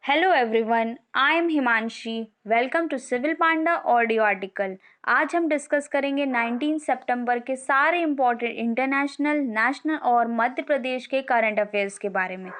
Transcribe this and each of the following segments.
Hello everyone, I am Himanshi. Welcome to civil panda audio article. आज हम discuss करेंगे 19 सितंबर के सारे इंपॉर्टेंट इंटरनेशनल, नेशनल और मध्य प्रदेश के करंट अफेयर्स के बारे में।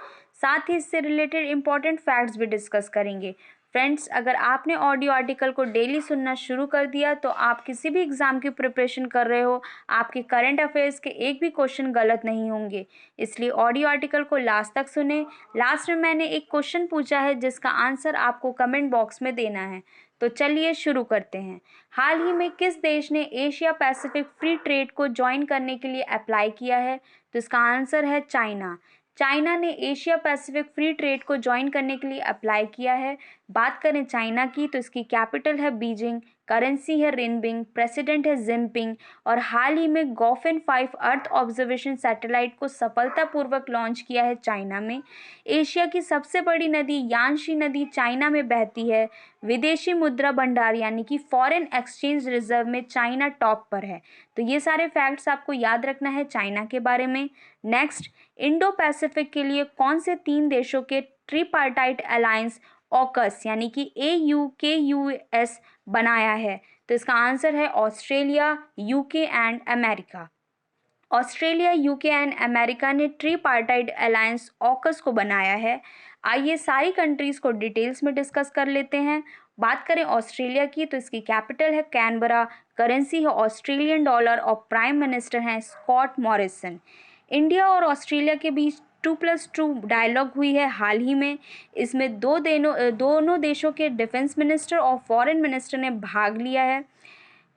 साथ ही इससे रिलेटेड इंपॉर्टेंट फैक्ट्स भी डिस्कस करेंगे। फ्रेंड्स, अगर आपने ऑडियो आर्टिकल को डेली सुनना शुरू कर दिया तो आप किसी भी एग्जाम की प्रिपरेशन कर रहे हो, आपके करंट अफेयर्स के एक भी क्वेश्चन गलत नहीं होंगे। इसलिए ऑडियो आर्टिकल को लास्ट तक सुने। लास्ट में मैंने एक क्वेश्चन पूछा है जिसका आंसर आपको कमेंट बॉक्स में देना है। तो चलिए शुरू करते हैं। हाल ही में किस देश ने एशिया पैसिफिक फ्री ट्रेड को ज्वाइन करने के लिए अप्लाई किया है? तो इसका आंसर है चाइना। चाइना ने एशिया पैसिफिक फ्री ट्रेड को ज्वाइन करने के लिए अप्लाई किया है। बात करें चाइना की तो इसकी कैपिटल है बीजिंग, करेंसी है रिनबिंग, प्रेसिडेंट है जिनपिंग और हाल ही में गॉफिन 5 अर्थ ऑब्जर्वेशन सैटेलाइट को सफलतापूर्वक लॉन्च किया है चाइना में। एशिया की सबसे बड़ी नदी यांशी नदी चाइना में बहती है। विदेशी मुद्रा भंडार यानी कि फॉरेन एक्सचेंज रिजर्व में चाइना टॉप पर है। तो ये सारे फैक्ट्स आपको याद रखना है चाइना के बारे में। नेक्स्ट, इंडो पैसिफिक के लिए कौन से 3 देशों के ट्रिपार्टाइट अलायंस ऑकस यानी कि AUKUS बनाया है? तो इसका आंसर है Australia, UK and America. Australia, UK and America ने ट्रीपार्टाइट अलायंस ऑकस को बनाया है। आइए सारी कंट्रीज को डिटेल्स में डिस्कस कर लेते हैं। बात करें ऑस्ट्रेलिया की तो इसकी कैपिटल है कैनबरा, करेंसी है ऑस्ट्रेलियन डॉलर और प्राइम मिनिस्टर हैं स्कॉट मॉरिसन। इंडिया और ऑस्ट्रेलिया के बीच 2+2 डायलॉग हुई है हाल ही में। इसमें दोनों देशों के डिफेंस मिनिस्टर और फॉरेन मिनिस्टर ने भाग लिया है।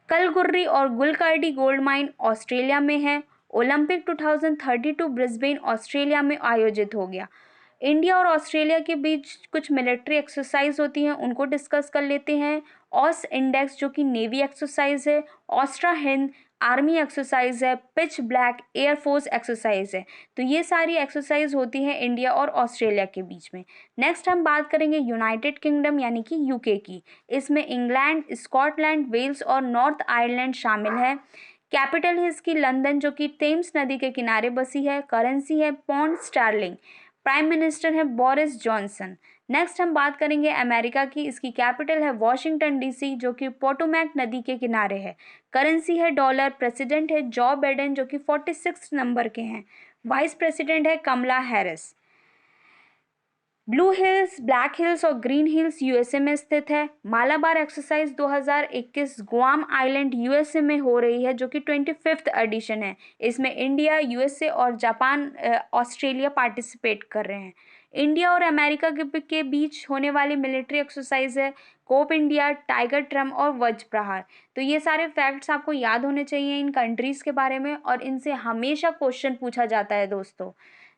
कलगुर्री और गुलकार्डी गोल्ड माइन ऑस्ट्रेलिया में है। ओलंपिक 2032 ब्रिस्बेन ऑस्ट्रेलिया में आयोजित हो गया। इंडिया और ऑस्ट्रेलिया के बीच कुछ मिलिट्री एक्सरसाइज होती हैं, उनको डिस्कस कर लेते हैं। ऑस इंडेक्स जो कि नेवी एक्सरसाइज है, ऑस्ट्रा हिंद आर्मी एक्सरसाइज है, पिच ब्लैक एयरफोर्स एक्सरसाइज है। तो ये सारी एक्सरसाइज होती हैं इंडिया और ऑस्ट्रेलिया के बीच में। नेक्स्ट हम बात करेंगे यूनाइटेड किंगडम यानी कि यूके की। इसमें इंग्लैंड, स्कॉटलैंड, वेल्स और नॉर्थ आयरलैंड शामिल है। कैपिटल है इसकी लंदन जो कि टेम्स नदी के किनारे बसी है। करेंसी है पौंड स्टर्लिंग। प्राइम मिनिस्टर है बोरिस जॉनसन। नेक्स्ट हम बात करेंगे अमेरिका की। इसकी कैपिटल है वॉशिंगटन डीसी जो कि पोटोमैक नदी के किनारे है। करेंसी है डॉलर। प्रेसिडेंट है जो बाइडेन जो कि 46 नंबर के हैं। वाइस प्रेसिडेंट है Kamala Harris. Blue Hills, Black Hills और ग्रीन हिल्स यूएसए में स्थित है। Malabar exercise 2021 Guam island USA में हो रही है जो कि 25th एडिशन है। इसमें इंडिया, यूएसए और जापान, ऑस्ट्रेलिया पार्टिसिपेट कर रहे हैं। इंडिया और अमेरिका के बीच होने वाली मिलिट्री एक्सरसाइज है कोप इंडिया, टाइगर ट्रम और वज्र प्रहार। तो ये सारे फैक्ट्स आपको याद होने चाहिए इन कंट्रीज के बारे में और इनसे हमेशा क्वेश्चन पूछा जाता है दोस्तों।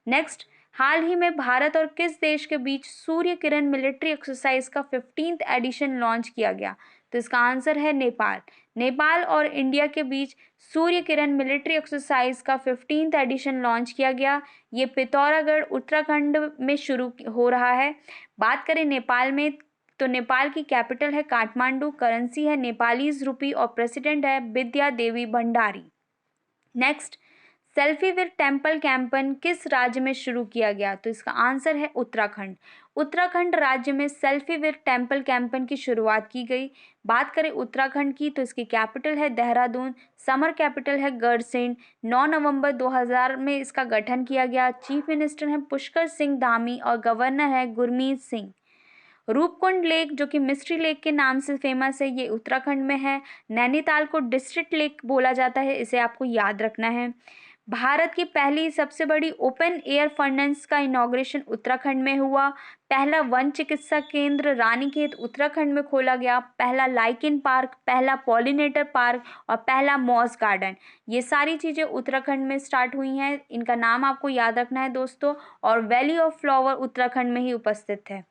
नेक्स्ट, हाल ही में भारत और किस देश के बीच सूर्य किरण मिलिट्री एक्सरसाइज का 15th एडिशन लॉन्च किया गया? तो इसका आंसर है नेपाल। नेपाल और इंडिया के बीच सूर्य किरण मिलिट्री एक्सरसाइज का 15th एडिशन लॉन्च किया गया। ये पिथौरागढ़ उत्तराखंड में शुरू हो रहा है। बात करें नेपाल में तो नेपाल की कैपिटल है काठमांडू, करेंसी है नेपालीज रुपी और प्रेसिडेंट है Vidya Devi Bhandari. Next, selfie with temple campaign किस राज्य में शुरू किया गया? तो इसका आंसर है उत्तराखंड। उत्तराखंड राज्य में सेल्फी विद टेम्पल कैंपेन की शुरुआत की गई। बात करें उत्तराखंड की तो इसकी कैपिटल है देहरादून, समर कैपिटल है गढ़सिंह। 9 नवंबर 2000 में इसका गठन किया गया। चीफ मिनिस्टर हैं पुष्कर सिंह धामी और गवर्नर है गुरमीत सिंह। रूपकुंड लेक जो कि मिस्ट्री लेक के नाम से फेमस है, ये उत्तराखंड में है। नैनीताल को डिस्ट्रिक्ट लेक बोला जाता है, इसे आपको याद रखना है। भारत की पहली सबसे बड़ी ओपन एयर फर्नेस का इनॉग्रेशन उत्तराखंड में हुआ। पहला वन चिकित्सा केंद्र रानीखेत उत्तराखंड में खोला गया। पहला लाइकिन पार्क, पहला पॉलिनेटर पार्क और पहला मॉस गार्डन, ये सारी चीज़ें उत्तराखंड में स्टार्ट हुई हैं। इनका नाम आपको याद रखना है दोस्तों। और वैली ऑफ फ्लावर उत्तराखंड में ही उपस्थित है।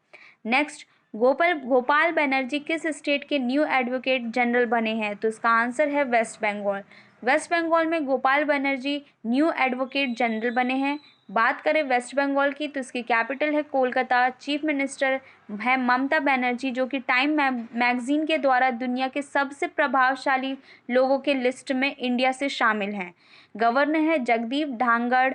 नेक्स्ट, गोपाल बनर्जी किस स्टेट के न्यू एडवोकेट जनरल बने हैं? तो इसका आंसर है वेस्ट बंगाल। वेस्ट बंगाल में Gopal Banerjee new advocate general बने हैं। बात करें वेस्ट बंगाल की तो इसकी कैपिटल है कोलकाता। चीफ मिनिस्टर है ममता बनर्जी जो कि टाइम मैगजीन के द्वारा दुनिया के सबसे प्रभावशाली लोगों के लिस्ट में इंडिया से शामिल हैं। गवर्नर है जगदीप धांगड़।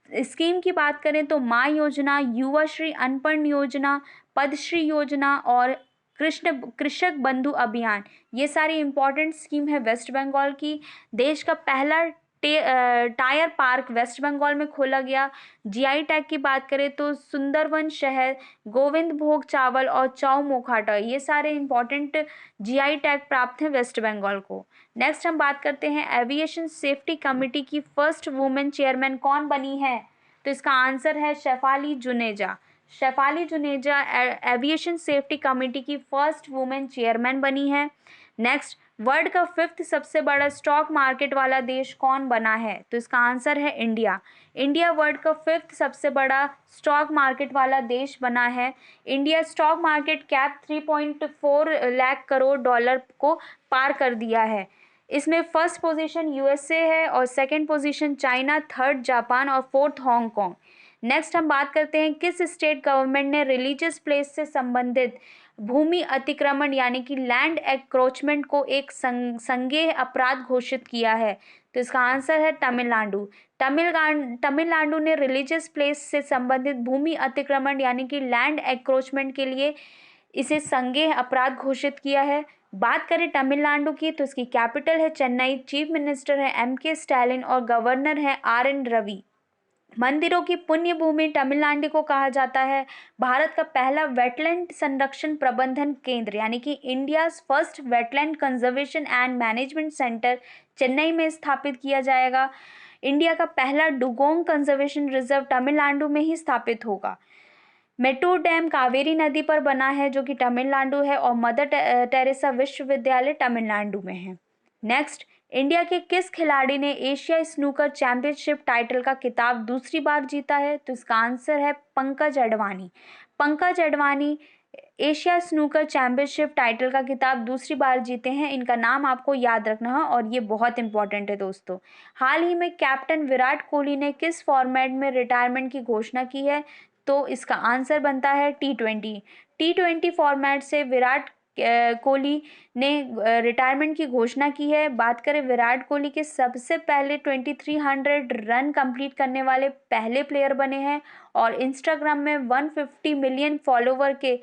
स्कीम की बात करें तो माँ योजना, युवा श्री अनपढ़ योजना, पदश्री योजना और कृष्ण कृषक बंधु अभियान, ये सारी इंपॉर्टेंट स्कीम है वेस्ट बंगाल की। देश का पहला टायर पार्क वेस्ट बंगाल में खोला गया। जीआई टैग की बात करें तो सुंदरवन शहर, गोविंद भोग चावल और चौ मोखाटा, ये सारे इंपॉर्टेंट जीआई टैग प्राप्त हैं वेस्ट बंगाल को। नेक्स्ट हम बात करते हैं एविएशन सेफ्टी कमेटी की फर्स्ट वुमेन चेयरमैन कौन बनी है, तो इसका आंसर है Shefali Juneja. Shefali Juneja aviation safety committee की फर्स्ट वुमेन चेयरमैन बनी है। नेक्स्ट, वर्ल्ड का 5th सबसे बड़ा स्टॉक मार्केट वाला देश कौन बना है, तो इसका आंसर है इंडिया। इंडिया वर्ल्ड का 5th सबसे बड़ा स्टॉक मार्केट वाला देश बना है। India stock market cap 3.4 lakh crore dollar को पार कर दिया है। इसमें फर्स्ट पोजीशन यूएसए है और second position China, third Japan और फोर्थ हांगकांग। नेक्स्ट हम बात करते हैं किस स्टेट गवर्नमेंट ने रिलीजियस प्लेस से संबंधित भूमि अतिक्रमण यानी कि लैंड एक्रोचमेंट को एक संज्ञेय अपराध घोषित किया है, तो इसका आंसर है तमिलनाडु। तमिलनाडु ने रिलीजियस प्लेस से संबंधित भूमि अतिक्रमण यानी कि लैंड एक्रोचमेंट के लिए इसे संज्ञेय अपराध घोषित किया है। बात करें तमिलनाडु की तो इसकी कैपिटल है चेन्नई, चीफ मिनिस्टर है एमके स्टालिन और गवर्नर है आरएन रवि। मंदिरों की पुण्य भूमि तमिलनाडु को कहा जाता है। भारत का पहला वेटलैंड संरक्षण प्रबंधन केंद्र यानी कि India's first wetland conservation and management centre Chennai में स्थापित किया जाएगा। इंडिया का पहला डुगोंग कंजर्वेशन रिजर्व तमिलनाडु में ही स्थापित होगा। मेट्टूर डैम कावेरी नदी पर बना है जो कि तमिलनाडु है और मदर टेरेसा विश्वविद्यालय तमिलनाडु में है। नेक्स्ट, इंडिया के किस खिलाड़ी ने एशिया स्नूकर चैंपियनशिप टाइटल का खिताब दूसरी बार जीता है, तो इसका आंसर है Pankaj Advani. Pankaj Advani Asia snooker championship title का खिताब दूसरी बार जीते हैं। इनका नाम आपको याद रखना है और ये बहुत इंपॉर्टेंट है दोस्तों। हाल ही में कैप्टन विराट कोहली ने किस फॉर्मेट में रिटायरमेंट की घोषणा की है, तो इसका आंसर बनता है टी20। टी20 फॉर्मेट से विराट कोहली ने रिटायरमेंट की घोषणा की है। बात करें विराट कोहली के सबसे पहले 2300 रन कंप्लीट करने वाले पहले प्लेयर बने हैं और इंस्टाग्राम में 150 मिलियन फॉलोवर के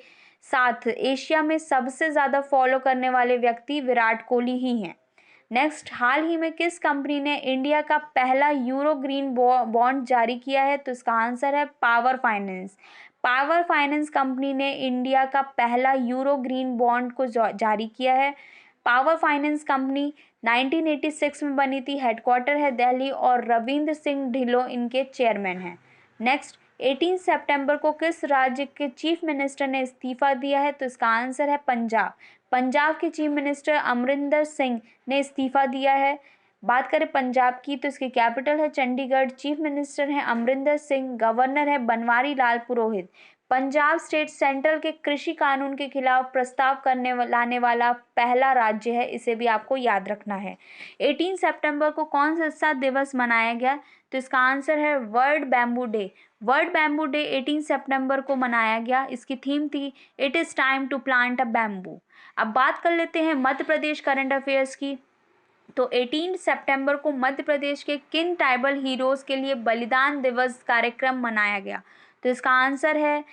साथ एशिया में सबसे ज़्यादा फॉलो करने वाले व्यक्ति विराट कोहली ही हैं। नेक्स्ट, हाल ही में किस कंपनी ने इंडिया का पहला यूरो ग्रीन बॉन्ड जारी किया है, तो इसका आंसर है power finance. Power finance company ने इंडिया का पहला यूरो ग्रीन बॉन्ड को जारी किया है। पावर फाइनेंस कंपनी 1986 में बनी थी, हेडक्वार्टर है दिल्ली और रविंद्र सिंह ढिल्लों इनके चेयरमैन हैं। नेक्स्ट, 18 सितंबर को किस राज्य के चीफ मिनिस्टर ने इस्तीफा दिया है, तो इसका आंसर है पंजाब। पंजाब के चीफ मिनिस्टर अमरिंदर सिंह ने इस्तीफा दिया है। बात करें पंजाब की तो इसकी कैपिटल है चंडीगढ़, चीफ मिनिस्टर हैं अमरिंदर सिंह, गवर्नर है बनवारी लाल पुरोहित। पंजाब स्टेट सेंट्रल के कृषि कानून के खिलाफ प्रस्ताव लाने वाला पहला राज्य है, इसे भी आपको याद रखना है। 18 सितंबर को कौन सा दिवस मनाया गया, तो इसका आंसर है world bamboo day. World bamboo day 18 सितंबर को मनाया गया। इसकी थीम थी it is time to plant a bamboo. अब बात कर लेते हैं मध्य प्रदेश करंट अफेयर्स की। तो 18 सितंबर को मध्य प्रदेश के किन ट्राइबल हीरोज के लिए बलिदान दिवस कार्यक्रम मनाया गया, तो इसका आंसर है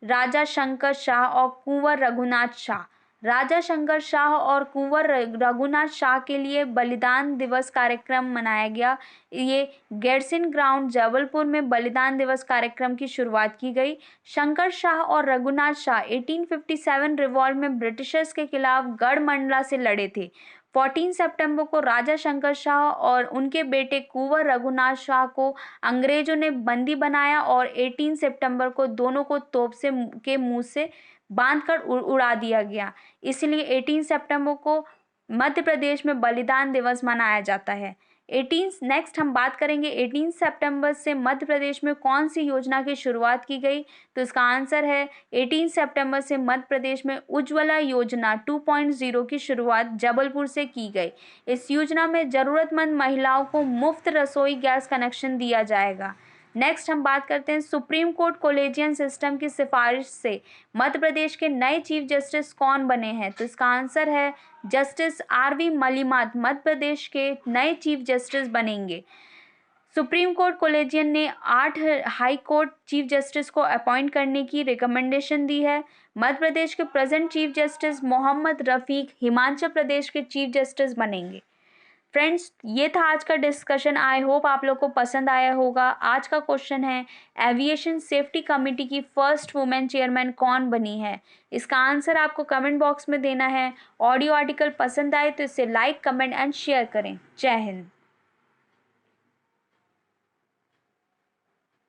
राजा शंकर शाह और कुंवर रघुनाथ शाह। राजा शंकर शाह और कुंवर रघुनाथ शाह के लिए बलिदान दिवस कार्यक्रम मनाया गया। ये गैरसिन ग्राउंड जबलपुर में बलिदान दिवस कार्यक्रम की शुरुआत की गई। शंकर शाह और रघुनाथ शाह 1857 रिवॉल्ट में ब्रिटिशर्स के खिलाफ गढ़मंडला से लड़े थे। 14 सितंबर को राजा शंकर शाह और उनके बेटे कुंवर रघुनाथ शाह को अंग्रेजों ने बंदी बनाया और 18 सितंबर को दोनों को तोप से के मुंह से बांधकर उड़ा दिया गया। इसलिए 18 सितंबर को मध्य प्रदेश में बलिदान दिवस मनाया जाता है। 18 नेक्स्ट हम बात करेंगे 18 सितंबर से मध्य प्रदेश में कौन सी योजना की शुरुआत की गई, तो इसका आंसर है 18 सितंबर से मध्य प्रदेश में उज्ज्वला योजना 2.0 की शुरुआत जबलपुर से की गई। इस योजना में ज़रूरतमंद महिलाओं को मुफ्त रसोई गैस कनेक्शन दिया जाएगा। नेक्स्ट हम बात करते हैं सुप्रीम कोर्ट कोलेजियन सिस्टम की सिफारिश से मध्य प्रदेश के नए चीफ जस्टिस कौन बने हैं, तो इसका आंसर है जस्टिस आरवी मलिमात मध्य प्रदेश के नए चीफ जस्टिस बनेंगे। सुप्रीम कोर्ट कोलेजियन ने 8 हाई कोर्ट चीफ जस्टिस को अपॉइंट करने की रिकमेंडेशन दी है। मध्य प्रदेश के present chief justice Mohammad Rafiq Himachal Pradesh के चीफ जस्टिस बनेंगे। फ्रेंड्स, ये था आज का डिस्कशन। आई होप आप लोग को पसंद आया होगा। आज का क्वेश्चन है, एविएशन सेफ्टी कमेटी की फर्स्ट वुमेन चेयरमैन कौन बनी है? इसका आंसर आपको कमेंट बॉक्स में देना है। ऑडियो आर्टिकल पसंद आए तो इसे लाइक, कमेंट एंड शेयर करें। जय हिंद।